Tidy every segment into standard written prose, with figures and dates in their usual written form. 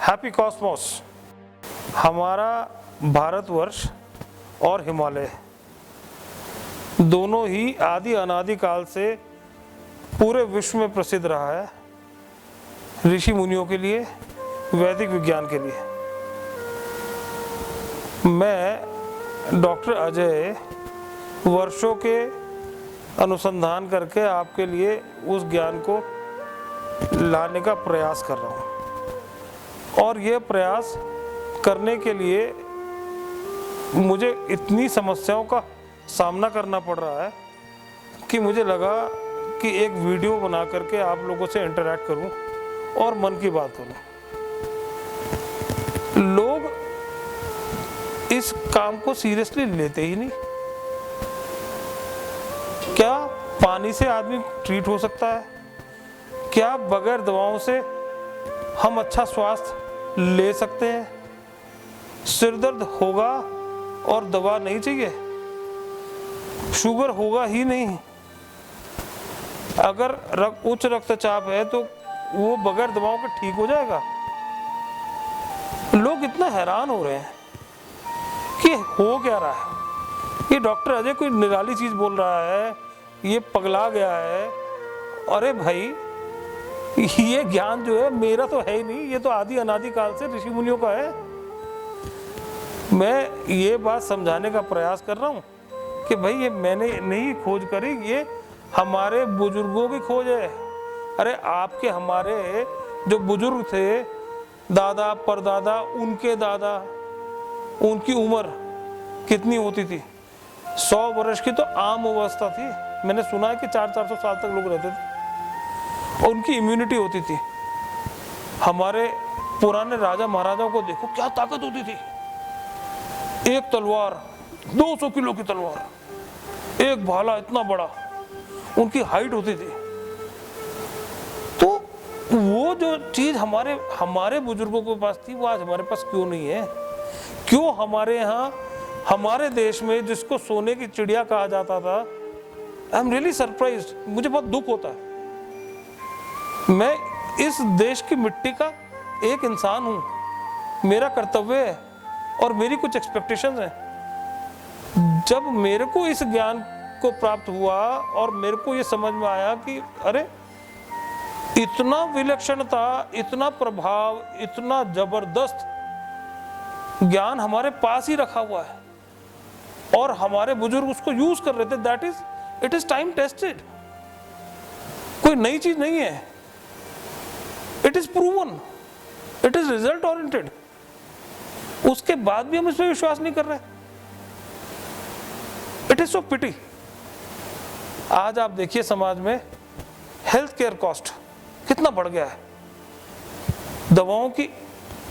Happy Cosmos. हमारा भारतवर्ष और हिमालय दोनों ही आदि अनादि काल से पूरे विश्व में प्रसिद्ध रहा है, ऋषि मुनियों के लिए, वैदिक विज्ञान के लिए। मैं डॉक्टर अजय वर्षों के अनुसंधान करके आपके लिए उस ज्ञान को लाने का प्रयास कर रहा हूँ, और ये प्रयास करने के लिए मुझे इतनी समस्याओं का सामना करना पड़ रहा है कि मुझे लगा कि एक वीडियो बना करके आप लोगों से इंटरेक्ट करूं और मन की बात करूं। लोग इस काम को सीरियसली लेते ही नहीं। क्या पानी से आदमी ट्रीट हो सकता है? क्या बगैर दवाओं से हम अच्छा स्वास्थ्य ले सकते हैं? सिर दर्द होगा और दवा नहीं चाहिए? शुगर होगा ही नहीं? अगर उच्च रक्तचाप है तो वो बगैर दवाओं के ठीक हो जाएगा? लोग इतना हैरान हो रहे हैं कि हो क्या रहा है। ये डॉक्टर अजय कोई निराली चीज बोल रहा है, ये पगला गया है। अरे भाई, ये ज्ञान जो है मेरा तो है ही नहीं, ये तो आदि अनादि काल से ऋषि मुनियों का है। मैं ये बात समझाने का प्रयास कर रहा हूँ कि भाई ये मैंने नहीं खोज करी, ये हमारे बुजुर्गों की खोज है। अरे आपके हमारे जो बुजुर्ग थे, दादा परदादा, उनके दादा, उनकी उम्र कितनी होती थी? 100 वर्ष की तो आम अवस्था थी। मैंने सुना है कि 400-400 साल तक लोग रहते थे और उनकी इम्यूनिटी होती थी। हमारे पुराने राजा महाराजाओं को देखो, क्या ताकत होती थी। एक तलवार 200 किलो की तलवार, एक भाला इतना बड़ा, उनकी हाइट होती थी। तो वो जो चीज हमारे बुजुर्गों के पास थी, वो आज हमारे पास क्यों नहीं है? क्यों हमारे यहाँ, हमारे देश में जिसको सोने की चिड़िया कहा जाता था, आई एम रियली सरप्राइज्ड। मुझे बहुत दुख होता है। मैं इस देश की मिट्टी का एक इंसान हूं, मेरा कर्तव्य है और मेरी कुछ एक्सपेक्टेशंस हैं। जब मेरे को इस ज्ञान को प्राप्त हुआ और मेरे को ये समझ में आया कि अरे इतना विलक्षणता, इतना प्रभाव, इतना जबरदस्त ज्ञान हमारे पास ही रखा हुआ है और हमारे बुजुर्ग उसको यूज कर रहे थे, that is, it is time tested. कोई नई चीज नहीं है, it is proven, it is result oriented. उसके बाद भी हम इस पर विश्वास नहीं कर रहे। इट इज सो पिटी। आज आप देखिए समाज में हेल्थ केयर कॉस्ट कितना बढ़ गया है। दवाओं की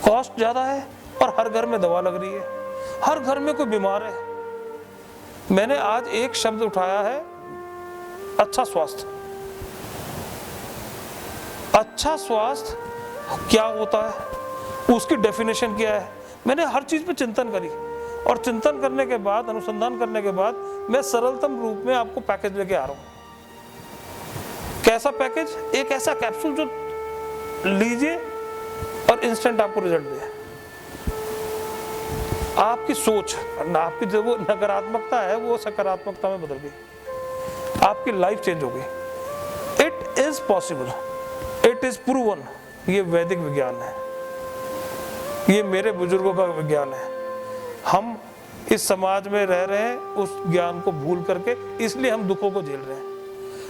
कॉस्ट ज्यादा है और हर घर में दवा लग रही है, हर घर में कोई बीमार है। मैंने आज एक शब्द उठाया है, अच्छा स्वास्थ्य। अच्छा स्वास्थ्य क्या होता है, उसकी डेफिनेशन क्या है? मैंने हर चीज पे चिंतन करी और चिंतन करने के बाद, अनुसंधान करने के बाद मैं सरलतम रूप में आपको पैकेज लेके आ रहा हूं। कैसा पैकेज? एक ऐसा कैप्सूल जो लीजिए और इंस्टेंट आपको रिजल्ट दे। आपकी सोच, आपकी जो वो नकारात्मकता है वो सकारात्मकता में बदल गई, आपकी लाइफ चेंज हो गई। It is possible, it is proven. ये वैदिक विज्ञान है, ये मेरे बुजुर्गों का विज्ञान है। हम इस समाज में रह रहे हैं उस ज्ञान को भूल करके, इसलिए हम दुखों को झेल रहे हैं।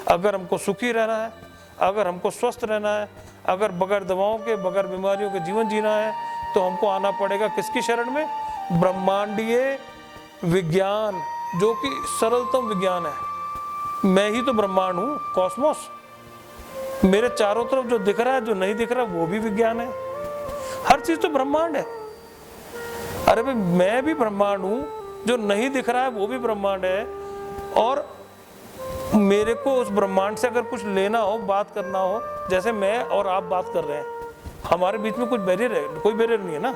अगर हमको सुखी रहना है, अगर हमको स्वस्थ रहना है, अगर बगैर दवाओं के, बगैर बीमारियों के जीवन जीना है, तो हमको आना पड़ेगा किसकी शरण में? ब्रह्मांडीय विज्ञान, जो कि सरलतम विज्ञान है। मैं ही तो ब्रह्मांड हूं, कॉस्मोस। मेरे चारों तरफ जो दिख रहा है, जो नहीं दिख रहा, वो भी विज्ञान है। हर चीज तो ब्रह्मांड है। अरे भाई, मैं भी ब्रह्मांड हूं, जो नहीं दिख रहा है वो भी ब्रह्मांड है। और मेरे को उस ब्रह्मांड से अगर कुछ लेना हो, बात करना हो, जैसे मैं और आप बात कर रहे हैं, हमारे बीच में कुछ बैरियर है? कोई बैरियर नहीं है ना।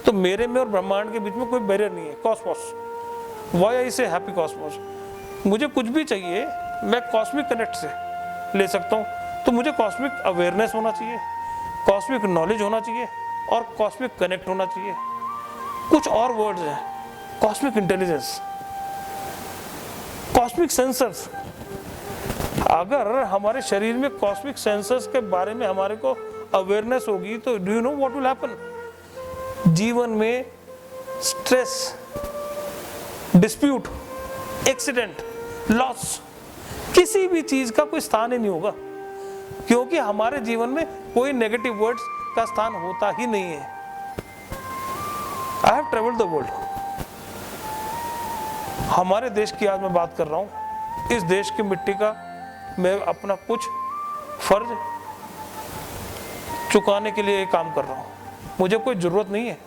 तो मेरे में और ब्रह्मांड के बीच में कोई बैरियर नहीं है। कॉस्मोस, व्हाई आई से हैप्पी कॉस्मोस। मुझे कुछ भी चाहिए, मैं कॉस्मिक कनेक्ट से ले सकता हूँ। तो मुझे कॉस्मिक अवेयरनेस होना चाहिए, कॉस्मिक नॉलेज होना चाहिए, और कॉस्मिक कनेक्ट होना चाहिए। कुछ और वर्ड्स हैं, कॉस्मिक इंटेलिजेंस, कॉस्मिक सेंसर्स। अगर हमारे शरीर में कॉस्मिक सेंसर्स के बारे में हमारे को अवेयरनेस होगी तो do you know what will happen? जीवन में स्ट्रेस, डिस्प्यूट, एक्सीडेंट, लॉस, किसी भी चीज का कोई स्थान ही नहीं होगा, क्योंकि हमारे जीवन में कोई नेगेटिव वर्ड्स का स्थान होता ही नहीं है। I have travelled the world. हमारे देश की आज मैं बात कर रहा हूं, इस देश की मिट्टी का मैं अपना कुछ फर्ज चुकाने के लिए काम कर रहा हूं। मुझे कोई जरूरत नहीं है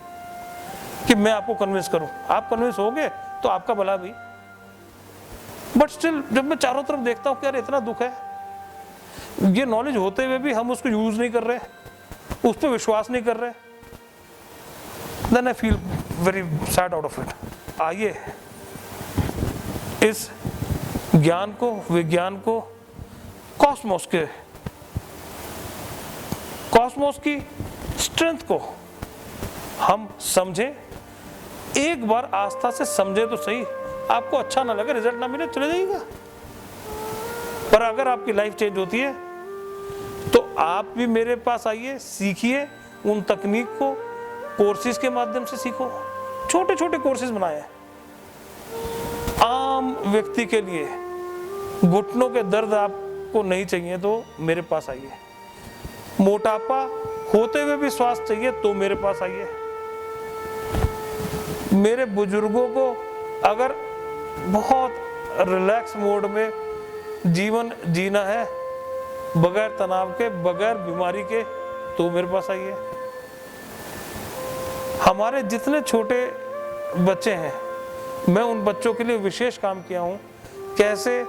कि मैं आपको कन्विंस करूं। आप कन्विंस होगे तो आपका भला भी, बट स्टिल जब मैं चारों तरफ देखता हूं कि यार इतना दुख है, ये नॉलेज होते हुए भी हम उसको यूज नहीं कर रहे, उस पर विश्वास नहीं कर रहे, then I feel very sad out of it. आइए इस ज्ञान को, विज्ञान को, कॉस्मोस की स्ट्रेंथ को हम समझें। एक बार आस्था से समझे तो सही। आपको अच्छा ना लगे, रिजल्ट ना मिले, चले जाइएगा। पर अगर आपकी लाइफ चेंज होती है तो आप भी मेरे पास आइए, सीखिए उन तकनीक को, कोर्सेज के माध्यम से सीखो। छोटे छोटे कोर्सेज बनाए आम व्यक्ति के लिए। घुटनों के दर्द आपको नहीं चाहिए तो मेरे पास आइए। मोटापा होते हुए भी स्वास्थ्य चाहिए तो मेरे पास आइए। मेरे बुजुर्गों को अगर बहुत रिलैक्स मोड में जीवन जीना है, बगैर तनाव के, बगैर बीमारी के, तो मेरे पास आइए। हमारे जितने छोटे बच्चे हैं, मैं उन बच्चों के लिए विशेष काम किया हूँ, कैसे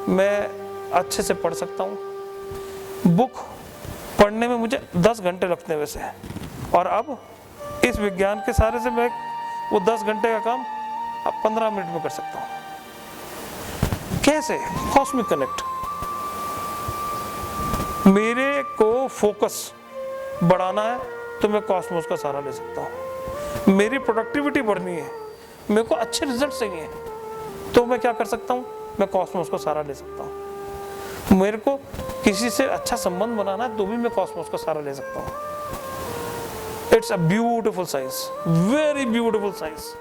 मैं अच्छे से पढ़ सकता हूँ। बुक पढ़ने में मुझे 10 घंटे लगते हैं वैसे, और अब इस विज्ञान के सहारे से मैं वो 10 घंटे का काम अब 15 मिनट में कर सकता हूँ। कैसे? Cosmic connect. मेरे को फोकस बढ़ाना है तो मैं कॉस्मोस का सहारा ले सकता हूँ। मेरी प्रोडक्टिविटी बढ़नी है, मेरे को अच्छे रिजल्ट चाहिए, तो मैं क्या कर सकता हूँ? मैं कॉस्मोस का सहारा ले सकता हूँ। मेरे को किसी से अच्छा संबंध बनाना है तो भी मैं कॉस्मोस का सहारा ले सकता हूँ। It's a beautiful science, very beautiful science.